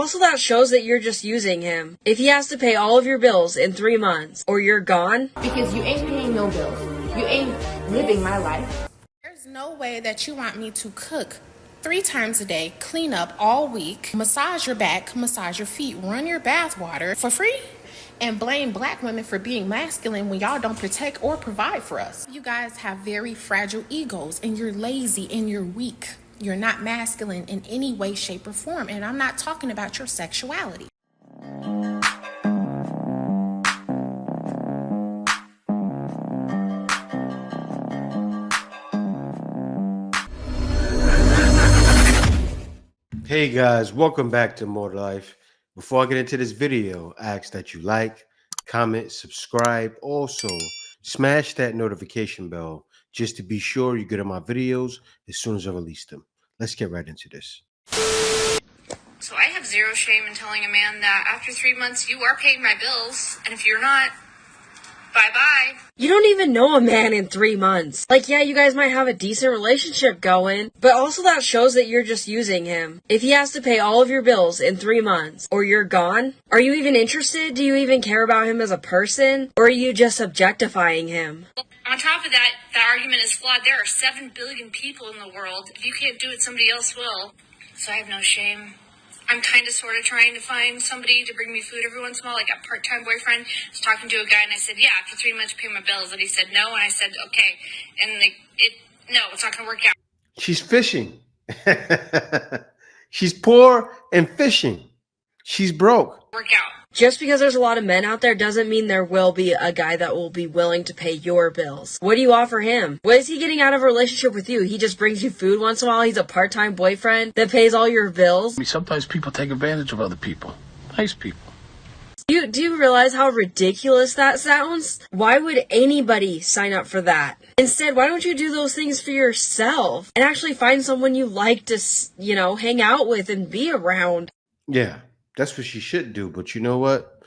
also that shows that you're just using him. If he has to pay all of your bills in 3 months, or you're gone. Because you ain't paying no bills. You ain't living my life. There's no way that you want me to cook 3 times a day, clean up all week, massage your back, massage your feet, run your bath water for free, and blame black women for being masculine when y'all don't protect or provide for us. You guys have very fragile egos, and you're lazy and you're weak. You're not masculine in any way, shape, or form, and I'm not talking about your sexuality. Hey guys, welcome back to More Life. Before I get into this video, I ask that you like, comment, subscribe. Also, smash that notification bell just to be sure you get on my videos as soon as I release them. Let's get right into this. So I have zero shame in telling a man that after 3 months you are paying my bills, and if you're not, bye-bye. You don't even know a man in 3 months. Like, yeah, you guys might have a decent relationship going, but also that shows that you're just using him. If he has to pay all of your bills in 3 months, or you're gone, are you even interested? Do you even care about him as a person? Or are you just objectifying him? On top of that, the argument is flawed. There are 7 billion people in the world. If you can't do it, somebody else will. So I have no shame. I'm kind of sort of trying to find somebody to bring me food every once in a while, like a part-time boyfriend. I was talking to a guy and I said, yeah, after 3 months pay my bills. And he said no, and I said, okay. And no, it's not going to work out. She's fishing. She's poor and fishing. She's broke. Work out. Just because there's a lot of men out there doesn't mean there will be a guy that will be willing to pay your bills. What do you offer him? What is he getting out of a relationship with you? He just brings you food once in a while? He's a part-time boyfriend that pays all your bills? I mean, sometimes people take advantage of other people. Nice people. Do you realize how ridiculous that sounds? Why would anybody sign up for that? Instead, why don't you do those things for yourself and actually find someone you like to, hang out with and be around? Yeah, that's what she should do. But you know what?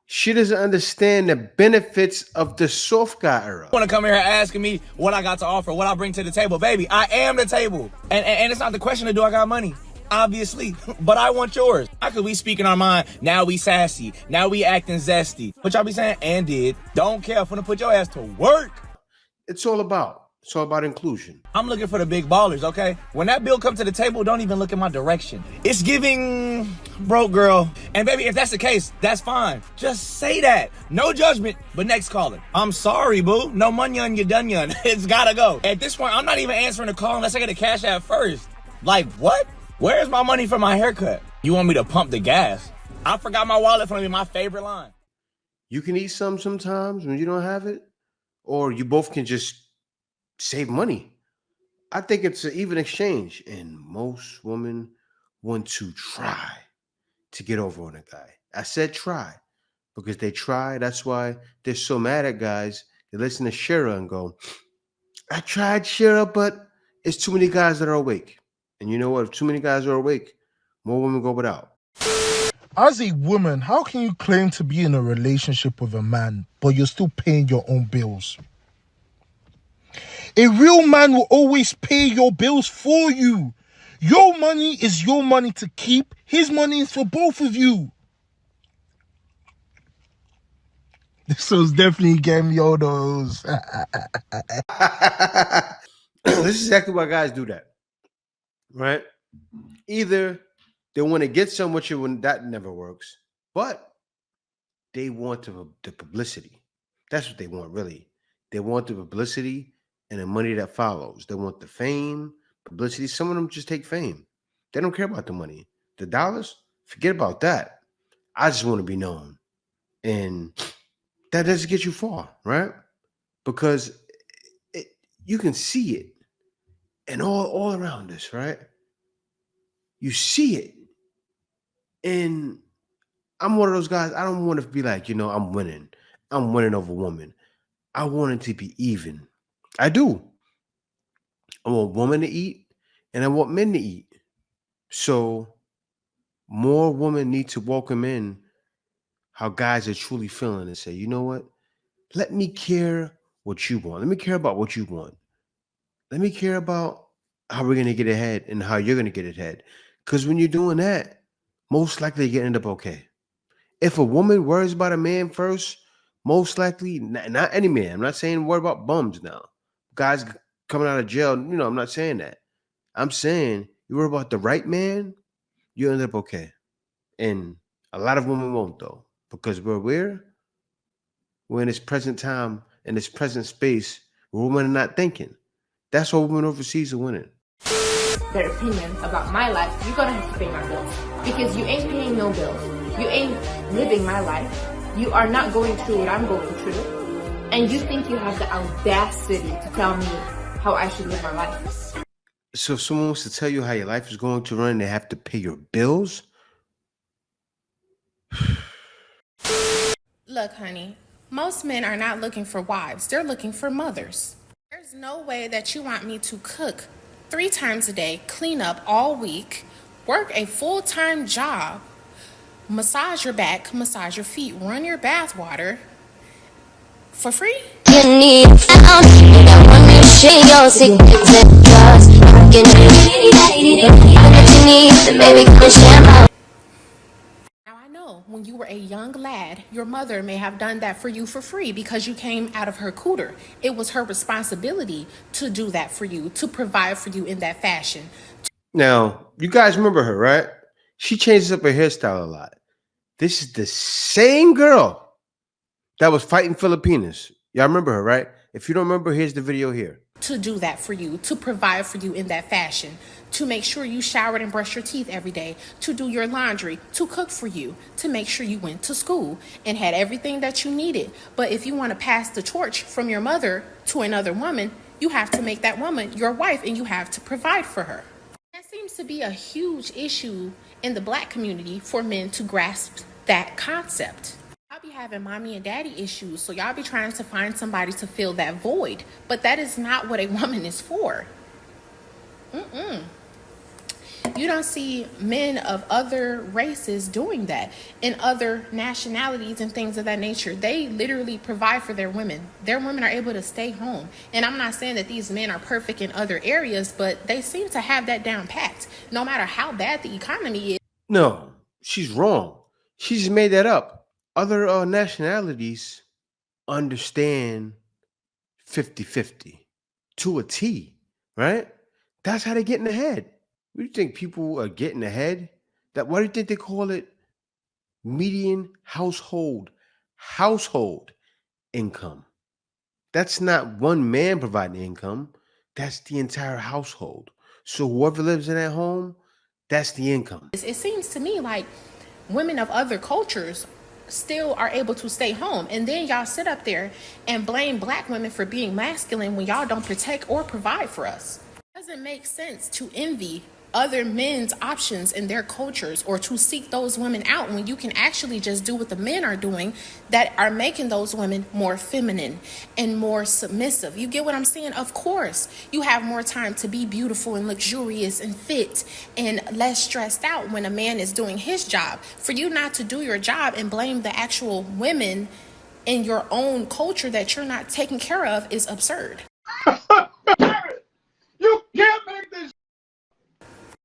She doesn't understand the benefits of the soft guy era. Want to come here asking me what I got to offer, what I bring to the table. Baby, I am the table. And it's not the question of do I got money? Obviously, but I want yours. How could we speak in our mind? Now we sassy. Now we acting zesty. What y'all be saying? And did. Don't care. I'm gonna put your ass to work. It's all about inclusion. I'm looking for the big ballers, okay? When that bill comes to the table, don't even look in my direction. It's giving broke girl. And baby, if that's the case, that's fine. Just say that. No judgment, but next caller. I'm sorry, boo. No money on your dunion. It's gotta go. At this point, I'm not even answering the call unless I get a cash app first. Like, what? Where's my money for my haircut? You want me to pump the gas? I forgot my wallet for me, my favorite line. You can eat sometimes when you don't have it, or you both can just save money. I think it's an even exchange, and most women want to try to get over on a guy. I said try because they try. That's why they're so mad at guys. They listen to Shira and go, I tried Shira, but it's too many guys that are awake. And you know what? If too many guys are awake, more women go without. As a woman, how can you claim to be in a relationship with a man, but you're still paying your own bills? A real man will always pay your bills for you. Your money is your money to keep. His money is for both of you. This was definitely getting me all those. This is exactly why guys do that. Right? Either they want to get some with you when that never works, but they want the publicity. That's what they want, really. They want the publicity and the money that follows. They want the fame, publicity. Some of them just take fame. They don't care about the money. The dollars, forget about that. I just want to be known. And that doesn't get you far, right? Because you can see it. And all around us, right? You see it. And I'm one of those guys, I don't want to be like, I'm winning. I'm winning over women. I want it to be even. I do. I want women to eat, and I want men to eat. So more women need to welcome in how guys are truly feeling and say, you know what? Let me care what you want. Let me care about what you want. Let me care about how we're going to get ahead and how you're going to get ahead. Because when you're doing that, most likely you're gonna end up okay. If a woman worries about a man first, most likely, not any man. I'm not saying worry about bums now. Guys coming out of jail, I'm not saying that. I'm saying you worry about the right man, you end up okay. And a lot of women won't though, because we're in this present time, in this present space, where women are not thinking. That's why women overseas are winning. Their opinion about my life, you're gonna have to pay my bills. Because you ain't paying no bills. You ain't living my life. You are not going through what I'm going through. And you think you have the audacity to tell me how I should live my life. So if someone wants to tell you how your life is going to run, they have to pay your bills? Look, honey, most men are not looking for wives. They're looking for mothers. There's no way that you want me to cook 3 times a day, clean up all week, work a full-time job, massage your back, massage your feet, run your bath water for free? You need found, you don't want me to share your secrets and trust. You need the baby come share my. Now I know when you were a young lad, your mother may have done that for you for free because you came out of her cooter. It was her responsibility to do that for you, to provide for you in that fashion. Now, you guys remember her, right? She changes up her hairstyle a lot. This is the same girl that was fighting Filipinas. Y'all remember her, right? If you don't remember, here's the video here. To do that for you, to provide for you in that fashion, to make sure you showered and brushed your teeth every day, to do your laundry, to cook for you, to make sure you went to school and had everything that you needed. But if you want to pass the torch from your mother to another woman, you have to make that woman your wife and you have to provide for her. That seems to be a huge issue in the Black community for men to grasp that concept. Y'all be having mommy and daddy issues, so y'all be trying to find somebody to fill that void. But that is not what a woman is for. You don't see men of other races doing that, in other nationalities and things of that nature. They literally provide for their women. Their women are able to stay home. And I'm not saying that these men are perfect in other areas, but they seem to have that down packed, no matter how bad the economy is. No, she's wrong. She just made that up. Other nationalities understand 50-50 to a T, right? That's how they get in the head. What do you think people are getting ahead? Why do you think they call it median household income? That's not one man providing income. That's the entire household. So whoever lives in that home, that's the income. It seems to me like women of other cultures still are able to stay home, and then y'all sit up there and blame Black women for being masculine when y'all don't protect or provide for us. It doesn't make sense to envy other men's options in their cultures or to seek those women out when you can actually just do what the men are doing that are making those women more feminine and more submissive. You get what I'm saying? Of course, you have more time to be beautiful and luxurious and fit and less stressed out when a man is doing his job. For you not to do your job and blame the actual women in your own culture that you're not taking care of is absurd. You can't make this.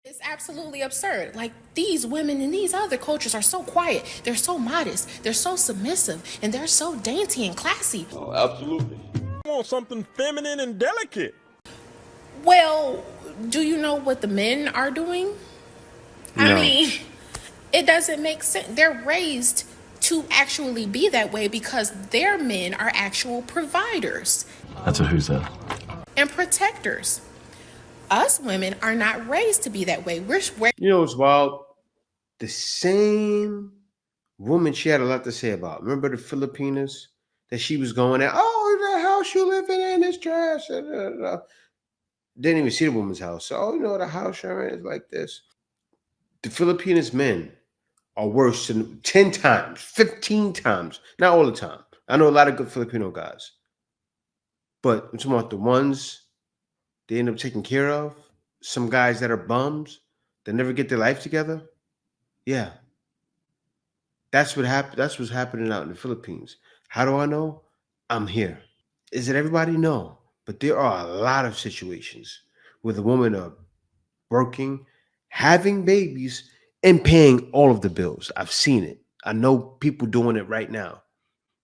It's absolutely absurd. Like, these women in these other cultures are so quiet, they're so modest, they're so submissive, and they're so dainty and classy. Oh, absolutely. I want something feminine and delicate. Well, do you know what the men are doing? No. I mean, it doesn't make sense. They're raised to actually be that way because their men are actual providers. That's a who's that? And protectors. Us women are not raised to be that way. You know what's wild? The same woman she had a lot to say about. Remember the Filipinas that she was going at? Oh, the house you living in is trash. Didn't even see the woman's house. So, the house you're in is like this. The Filipinas men are worse than 10 times, 15 times. Not all the time. I know a lot of good Filipino guys. But I'm talking about the ones they end up taking care of, some guys that are bums that never get their life together. Yeah. That's what happened. That's what's happening out in the Philippines. How do I know? I'm here. Is it everybody? No. But there are a lot of situations where the women are working, having babies, and paying all of the bills. I've seen it. I know people doing it right now.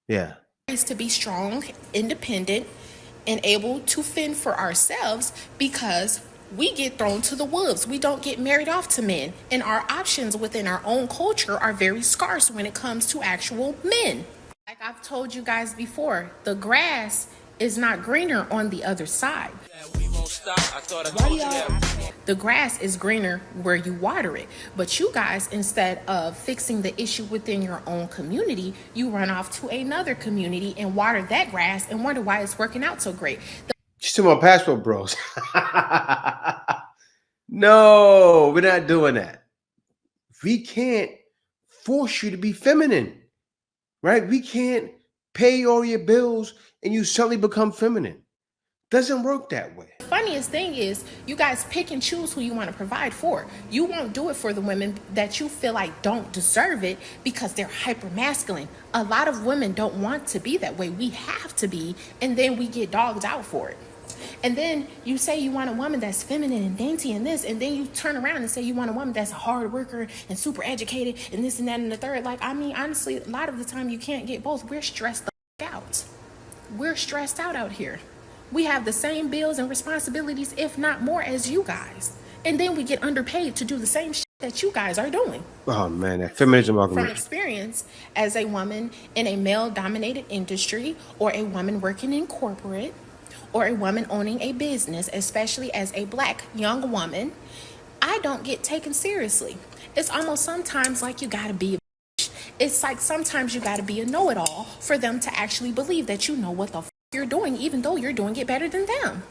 Yeah. Is to be strong, independent, and able to fend for ourselves because we get thrown to the wolves. We don't get married off to men, and our options within our own culture are very scarce when it comes to actual men. Like I've told you guys before, the grass is not greener on the other side. The grass is greener where you water it. But you guys, instead of fixing the issue within your own community, you run off to another community and water that grass and wonder why it's working out so great. She's talking about passport bros. No, we're not doing that. We can't force you to be feminine, right? We can't pay all your bills and you suddenly become feminine. Doesn't work that way. The funniest thing is you guys pick and choose who you want to provide for. You won't do it for the women that you feel like don't deserve it because they're hyper masculine. A lot of women don't want to be that way. We have to be, and then we get dogged out for it. And then you say you want a woman that's feminine and dainty and this, and then you turn around and say you want a woman that's a hard worker and super educated and this and that and the third. Like, I mean, honestly, a lot of the time you can't get both. We're stressed out. We're stressed out here. We have the same bills and responsibilities, if not more, as you guys. And then we get underpaid to do the same shit that you guys are doing. Oh, man, that feminism argument. From experience as a woman in a male-dominated industry, or a woman working in corporate, or a woman owning a business, especially as a black young woman, I don't get taken seriously. It's almost sometimes like you gotta be a bitch. It's like sometimes you gotta be a know-it-all for them to actually believe that you know what the you're doing, even though you're doing it better than them.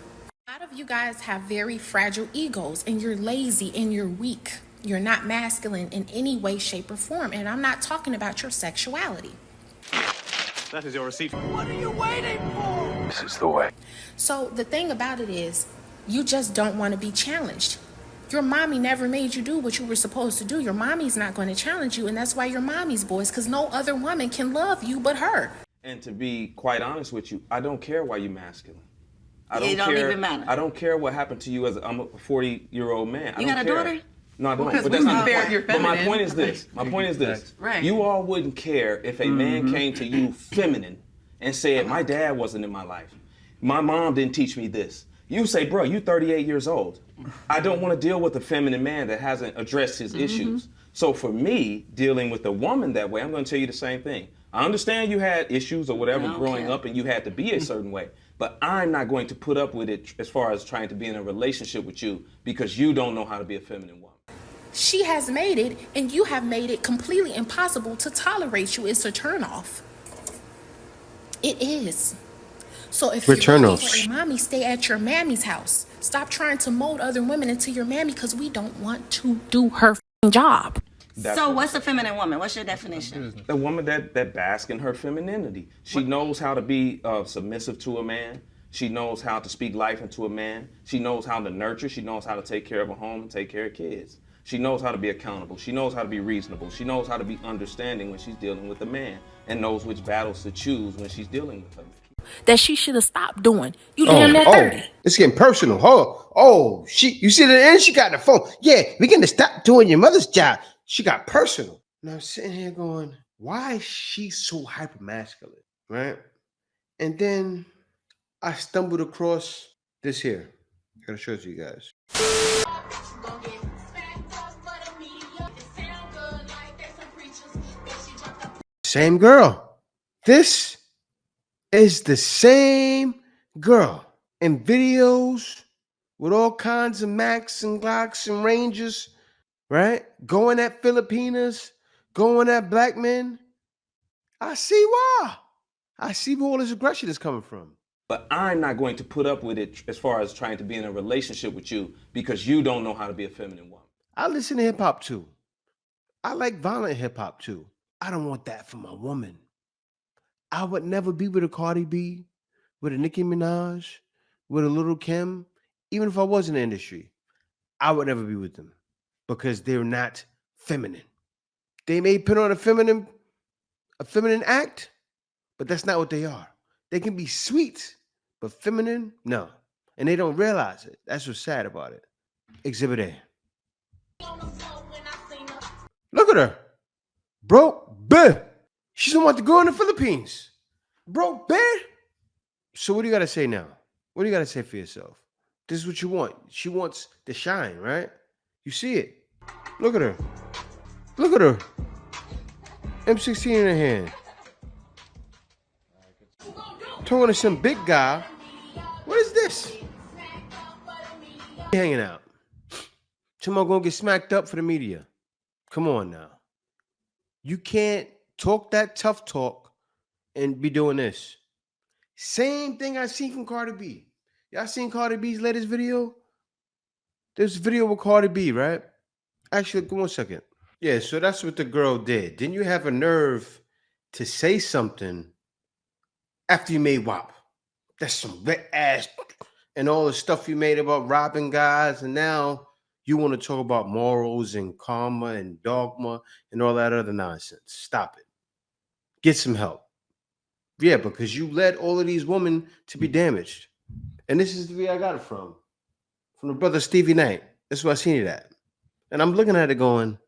A lot of you guys have very fragile egos, and you're lazy and you're weak. You're not masculine in any way, shape, or form. And I'm not talking about your sexuality. That is your receipt. What are you waiting for? This is the way. So the thing about it is, you just don't want to be challenged. Your mommy never made you do what you were supposed to do. Your mommy's not going to challenge you, and that's why you're mommy's boys, because no other woman can love you but her. And to be quite honest with you, I don't care why you're masculine. It don't even matter. I don't care what happened to you as I'm a 40-year-old man. You got a daughter? No, I don't. Because but that's not but my point is this. My point is this. Right. You all wouldn't care if a man came to you feminine and said, my dad wasn't in my life. My mom didn't teach me this. You say, bro, you 38 years old. I don't want to deal with a feminine man that hasn't addressed his issues. So for me, dealing with a woman that way, I'm going to tell you the same thing. I understand you had issues or whatever growing up and you had to be a certain way, but I'm not going to put up with it as far as trying to be in a relationship with you because you don't know how to be a feminine woman. She has made it, and you have made it completely impossible to tolerate you. It's a turnoff. It is. So if you're looking for a mommy, stay at your mammy's house. Stop trying to mold other women into your mammy because we don't want to do her job. So what's a feminine woman? What's your definition? A woman that basks in her femininity. She knows how to be submissive to a man. She knows how to speak life into a man. She knows how to nurture. She knows how to take care of a home and take care of kids. She knows how to be accountable. She knows how to be reasonable. She knows how to be understanding when she's dealing with a man and knows which battles to choose when she's dealing with him. That she should have stopped doing. You damn near 30. It's getting personal. You see the end? She got the phone. Yeah, we're going to stop doing your mother's job. She got personal. And I'm sitting here going, why is she so hyper masculine? Right? And then I stumbled across this here. I gotta show it to you guys. Same girl. This is the same girl in videos with all kinds of Macs and Glocks and Rangers, right? Going at Filipinas, going at black men. I see why. I see where all this aggression is coming from. But I'm not going to put up with it as far as trying to be in a relationship with you because you don't know how to be a feminine woman. I listen to hip hop too. I like violent hip hop too. I don't want that for my woman. I would never be with a Cardi B, with a Nicki Minaj, with a Little Kim. Even if I was in the industry, I would never be with them because they're not feminine. They may put on a feminine act, but that's not what they are. They can be sweet, but feminine, no. And they don't realize it. That's what's sad about it. Exhibit A. Look at her. Broke bitch. She's the one to go in the Philippines. Broke bitch. So what do you got to say now? What do you got to say for yourself? This is what you want. She wants to shine, right? You see it. Look at her. Look at her. M16 in her hand. Talking to some big guy. What is this? Hanging out. Someone gonna get smacked up for the media. Come on now. You can't talk that tough talk and be doing this. Same thing I seen from Cardi B. Y'all seen Cardi B's latest video? There's a video with Cardi B, right? Actually, give 1 second. Yeah, so that's what the girl did. Didn't you have a nerve to say something after you made WAP? That's some wet ass and all the stuff you made about robbing guys, and now you want to talk about morals and karma and dogma and all that other nonsense. Stop it. Get some help. Yeah, because you led all of these women to be damaged. And this is where I got it from the brother Stevie Knight. That's where I seen it at. And I'm looking at it going,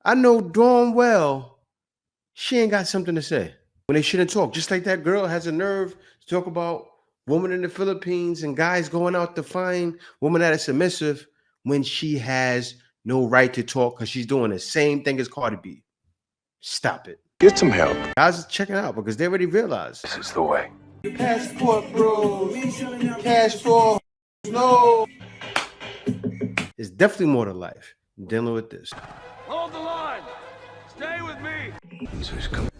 I know darn well she ain't got something to say when they shouldn't talk. Just like that girl has a nerve to talk about women in the Philippines and guys going out to find women that are submissive when she has no right to talk because she's doing the same thing as Cardi B. Stop it. Get some help. Guys are checking out because they already realized. This is the way. Passport, bro. Cash for no. It's definitely more to life than dealing with this. Hold the line. Stay with me. So he's coming.